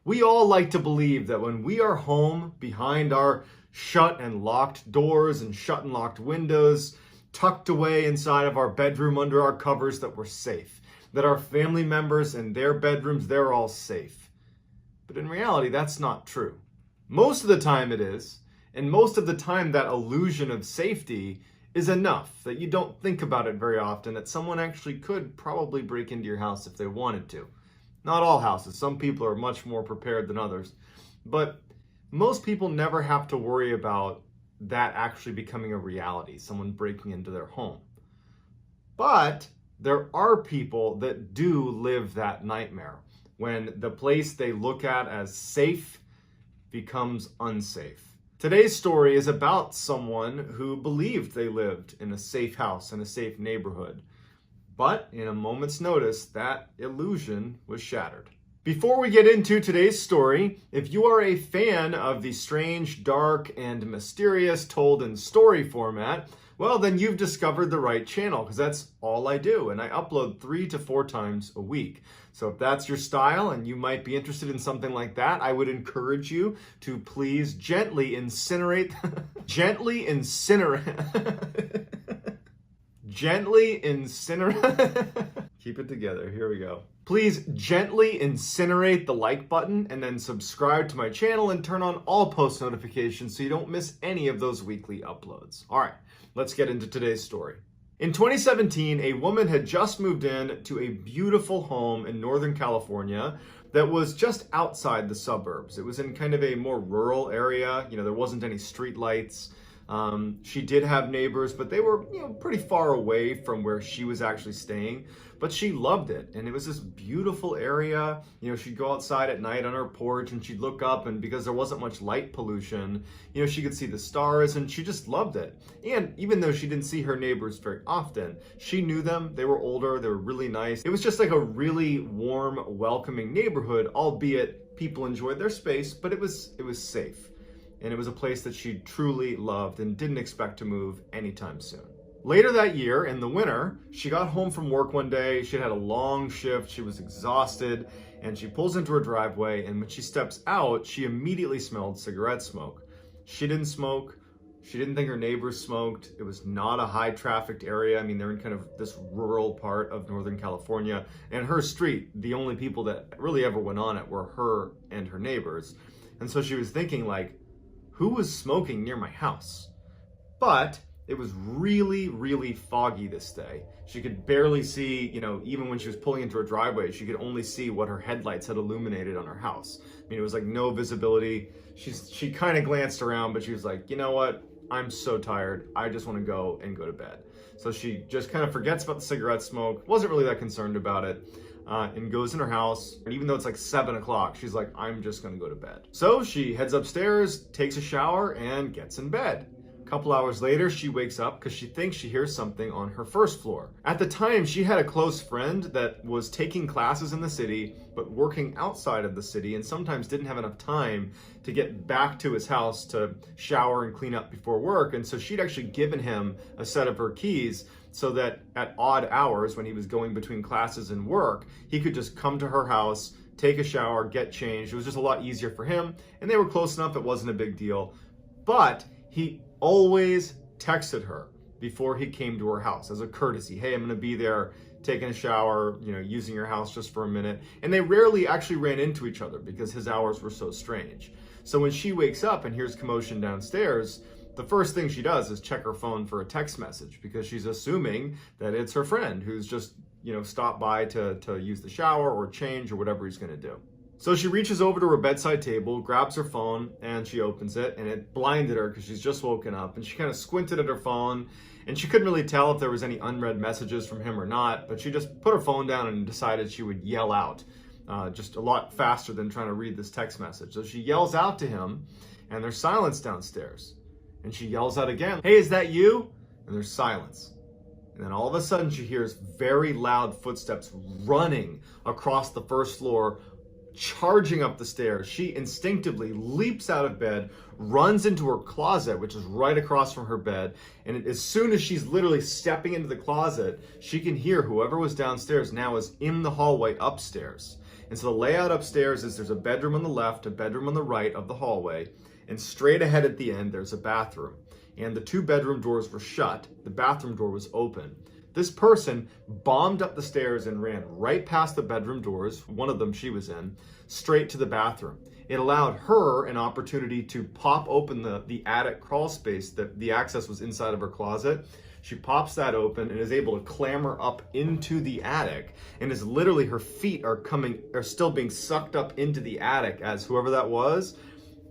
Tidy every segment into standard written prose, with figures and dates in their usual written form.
We all like to believe that when we are home behind our shut and locked doors and shut and locked windows, tucked away inside of our bedroom under our covers, that we're safe, that our family members and their bedrooms, they're all safe. But in reality, that's not true. Most of the time it is, and most of the time that illusion of safety is enough that you don't think about it very often, that someone actually could probably break into your house if they wanted to. Not all houses. Some people are much more prepared than others. But most people never have to worry about that actually becoming a reality, someone breaking into their home. But there are people that do live that nightmare when the place they look at as safe becomes unsafe. Today's story is about someone who believed they lived in a safe house in a safe neighborhood. But in a moment's notice, that illusion was shattered. Before we get into today's story, if you are a fan of the strange, dark, and mysterious told in story format, well, then you've discovered the right channel, because that's all I do, and I upload 3 to 4 times a week. So if that's your style and you might be interested in something like that, I would encourage you to please gently incinerate, gently incinerate, keep it together, here we go. Please gently incinerate the like button and then subscribe to my channel and turn on all post notifications so you don't miss any of those weekly uploads. All right, let's get into today's story. In 2017, a woman had just moved in to a beautiful home in Northern California that was just outside the suburbs. It was in kind of a more rural area. There wasn't any street lights. She did have neighbors, but they were, pretty far away from where she was actually staying. But she loved it, and it was this beautiful area. She'd go outside at night on her porch, and she'd look up, and because there wasn't much light pollution, she could see the stars, and she just loved it. And even though she didn't see her neighbors very often, she knew them. They were older. They were really nice. It was just like a really warm, welcoming neighborhood, albeit people enjoyed their space, but it was safe. And it was a place that she truly loved and didn't expect to move anytime soon. Later that year, in the winter, she got home from work one day. She had a long shift. She was exhausted, and she pulls into her driveway, and when she steps out, she immediately smelled cigarette smoke. She didn't smoke. She didn't think her neighbors smoked. It was not a high-trafficked area. They're in kind of this rural part of Northern California, and her street, the only people that really ever went on it were her and her neighbors. And so she was thinking, who was smoking near my house? But it was really, really foggy this day. She could barely see, even when she was pulling into her driveway, she could only see what her headlights had illuminated on her house. It was no visibility. She kind of glanced around, but she was like, you know what? I'm so tired. I just want to go to bed. So she just kind of forgets about the cigarette smoke, wasn't really that concerned about it. And goes in her house, and even though it's 7 o'clock, she's like, I'm just gonna go to bed. So she heads upstairs, takes a shower, and gets in bed. A couple hours later, she wakes up because she thinks she hears something on her first floor. At the time, she had a close friend that was taking classes in the city, but working outside of the city, and sometimes didn't have enough time to get back to his house to shower and clean up before work, and so she'd actually given him a set of her keys so that at odd hours when he was going between classes and work, he could just come to her house, take a shower, get changed. It was just a lot easier for him, and they were close enough, it wasn't a big deal. But he always texted her before he came to her house as a courtesy. Hey, I'm gonna be there taking a shower, using your house just for a minute. And they rarely actually ran into each other because his hours were so strange. So when she wakes up and hears commotion downstairs, the first thing she does is check her phone for a text message because she's assuming that it's her friend who's just, stopped by to use the shower or change or whatever he's gonna do. So she reaches over to her bedside table, grabs her phone, and she opens it, and it blinded her because she's just woken up, and she kind of squinted at her phone, and she couldn't really tell if there was any unread messages from him or not, but she just put her phone down and decided she would yell out, just a lot faster than trying to read this text message. So she yells out to him, and there's silence downstairs. And she yells out again, hey, is that you? And there's silence. And then all of a sudden she hears very loud footsteps running across the first floor, charging up the stairs. She instinctively leaps out of bed, runs into her closet, which is right across from her bed. And as soon as she's literally stepping into the closet, she can hear whoever was downstairs now is in the hallway upstairs. And so the layout upstairs is there's a bedroom on the left, a bedroom on the right of the hallway, and straight ahead at the end, there's a bathroom. And the 2 bedroom doors were shut. The bathroom door was open. This person bombed up the stairs and ran right past the bedroom doors, one of them she was in, straight to the bathroom. It allowed her an opportunity to pop open the attic crawl space that the access was inside of her closet. She pops that open and is able to clamber up into the attic, and is literally, her feet are still being sucked up into the attic as whoever that was,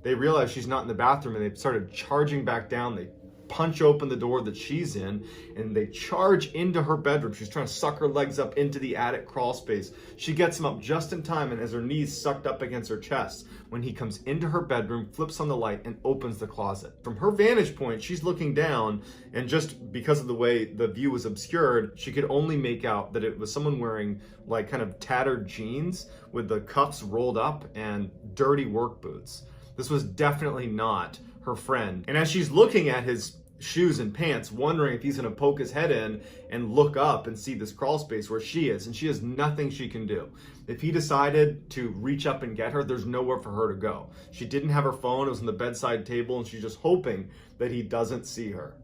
they realize she's not in the bathroom and they started charging back down. They punch open the door that she's in and they charge into her bedroom. She's trying to suck her legs up into the attic crawl space. She gets him up just in time and has her knees sucked up against her chest when he comes into her bedroom, flips on the light, and opens the closet. From her vantage point, she's looking down, and just because of the way the view was obscured, she could only make out that it was someone wearing like kind of tattered jeans with the cuffs rolled up and dirty work boots. This was definitely not her friend. And as she's looking at his shoes and pants, wondering if he's gonna poke his head in and look up and see this crawl space where she is, and she has nothing she can do. If he decided to reach up and get her, there's nowhere for her to go. She didn't have her phone, it was on the bedside table, and she's just hoping that he doesn't see her.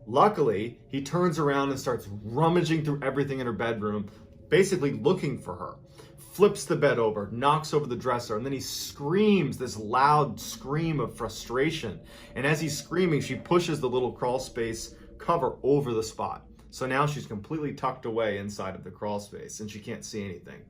Luckily, he turns around and starts rummaging through everything in her bedroom, basically looking for her. Flips the bed over, knocks over the dresser, and then he screams this loud scream of frustration. And as he's screaming, she pushes the little crawl space cover over the spot. So now she's completely tucked away inside of the crawl space and she can't see anything.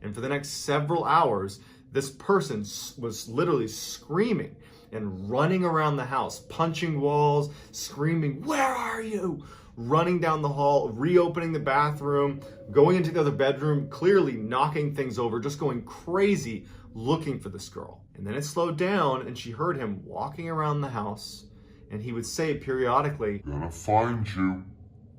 And for the next several hours, this person was literally screaming and running around the house, punching walls, screaming, "Where are you?" Running down the hall, reopening the bathroom, going into the other bedroom, clearly knocking things over, just going crazy looking for this girl. And then it slowed down and she heard him walking around the house, and he would say periodically, "Gonna find you.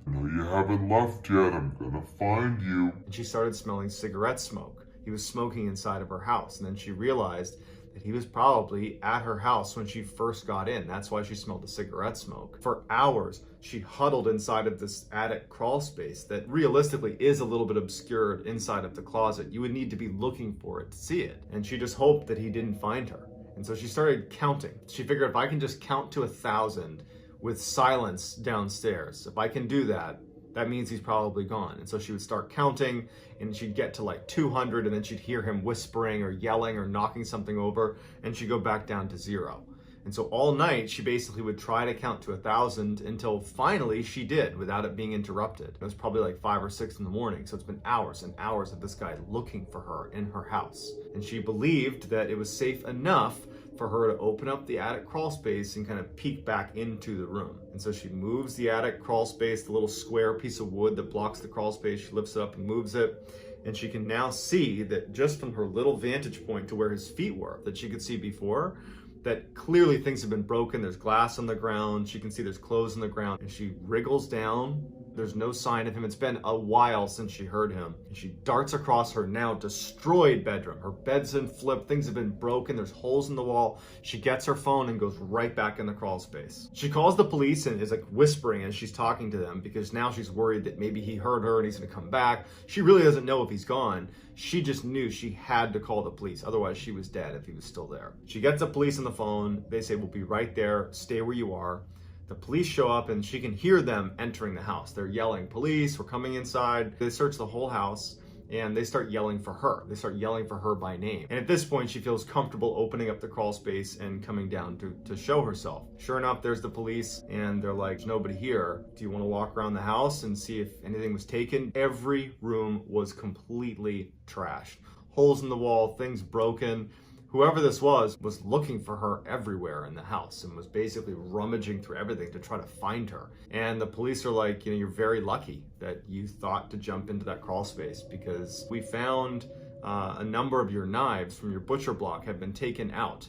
No, you haven't left yet. I'm gonna find you." And she started smelling cigarette smoke. He was smoking inside of her house, and then she realized that he was probably at her house when she first got in. That's why she smelled the cigarette smoke. For hours, she huddled inside of this attic crawl space that realistically is a little bit obscured inside of the closet. You would need to be looking for it to see it. And she just hoped that he didn't find her. And so she started counting. She figured, if I can just count to 1,000 with silence downstairs, if I can do that, that means he's probably gone. And so she would start counting, and she'd get to like 200, and then she'd hear him whispering or yelling or knocking something over, and she'd go back down to 0. And so all night, she basically would try to count to 1,000 until finally she did, without it being interrupted. It was probably like 5 or 6 in the morning. So it's been hours and hours of this guy looking for her in her house. And she believed that it was safe enough for her to open up the attic crawl space and kind of peek back into the room. And so she moves the attic crawl space, the little square piece of wood that blocks the crawl space, she lifts it up and moves it. And she can now see that just from her little vantage point to where his feet were, that she could see before, that clearly things have been broken. There's glass on the ground. She can see there's clothes on the ground. And she wriggles down. There's no sign of him. It's been a while since she heard him. And she darts across her now destroyed bedroom. Her bed's been flipped. Things have been broken. There's holes in the wall. She gets her phone and goes right back in the crawl space. She calls the police and is like whispering as she's talking to them, because now she's worried that maybe he heard her and he's gonna come back. She really doesn't know if he's gone. She just knew she had to call the police. Otherwise she was dead if he was still there. She gets the police on the phone. They say, "We'll be right there. Stay where you are." The police show up and she can hear them entering the house. They're yelling, "Police, we're coming inside." They search the whole house and they start yelling for her. They start yelling for her by name. And at this point, she feels comfortable opening up the crawl space and coming down to show herself. Sure enough, there's the police and they're like, "There's nobody here. Do you want to walk around the house and see if anything was taken?" Every room was completely trashed. Holes in the wall, things broken. Whoever this was looking for her everywhere in the house and was basically rummaging through everything to try to find her. And the police are like, "You're very lucky that you thought to jump into that crawl space, because we found a number of your knives from your butcher block have been taken out.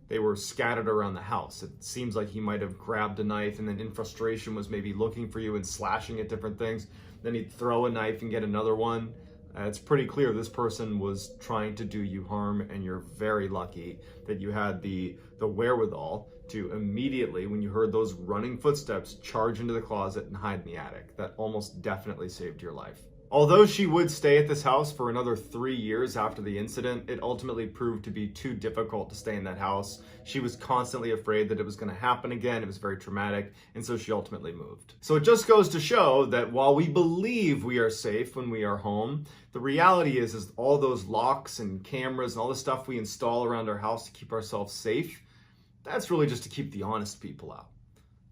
They were scattered around the house. It seems like he might have grabbed a knife and then in frustration was maybe looking for you and slashing at different things. Then he'd throw a knife and get another one. It's pretty clear this person was trying to do you harm, and you're very lucky that you had the wherewithal to immediately, when you heard those running footsteps, charge into the closet and hide in the attic. That almost definitely saved your life." Although she would stay at this house for another 3 years after the incident, it ultimately proved to be too difficult to stay in that house. She was constantly afraid that it was going to happen again. It was very traumatic, and so she ultimately moved. So it just goes to show that while we believe we are safe when we are home, the reality is all those locks and cameras and all the stuff we install around our house to keep ourselves safe, that's really just to keep the honest people out.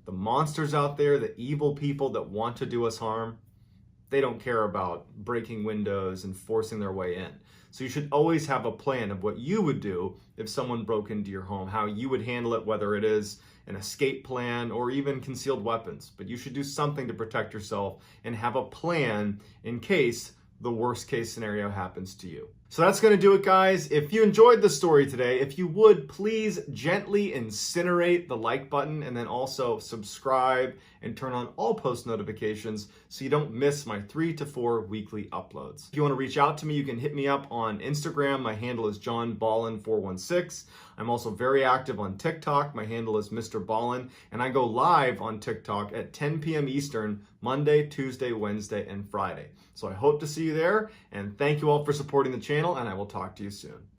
The monsters out there, the evil people that want to do us harm, they don't care about breaking windows and forcing their way in. So you should always have a plan of what you would do if someone broke into your home, how you would handle it, whether it is an escape plan or even concealed weapons. But you should do something to protect yourself and have a plan in case the worst case scenario happens to you. So that's going to do it, guys. If you enjoyed the story today, if you would please gently incinerate the like button and then also subscribe and turn on all post notifications so you don't miss my 3 to 4 weekly uploads. If you want to reach out to me, you can hit me up on Instagram. My handle is JohnBallin416. I'm also very active on TikTok. My handle is Mr. Ballin, and I go live on TikTok at 10 p.m. Eastern, Monday, Tuesday, Wednesday, and Friday. So I hope to see you there, and thank you all for supporting the channel, and I will talk to you soon.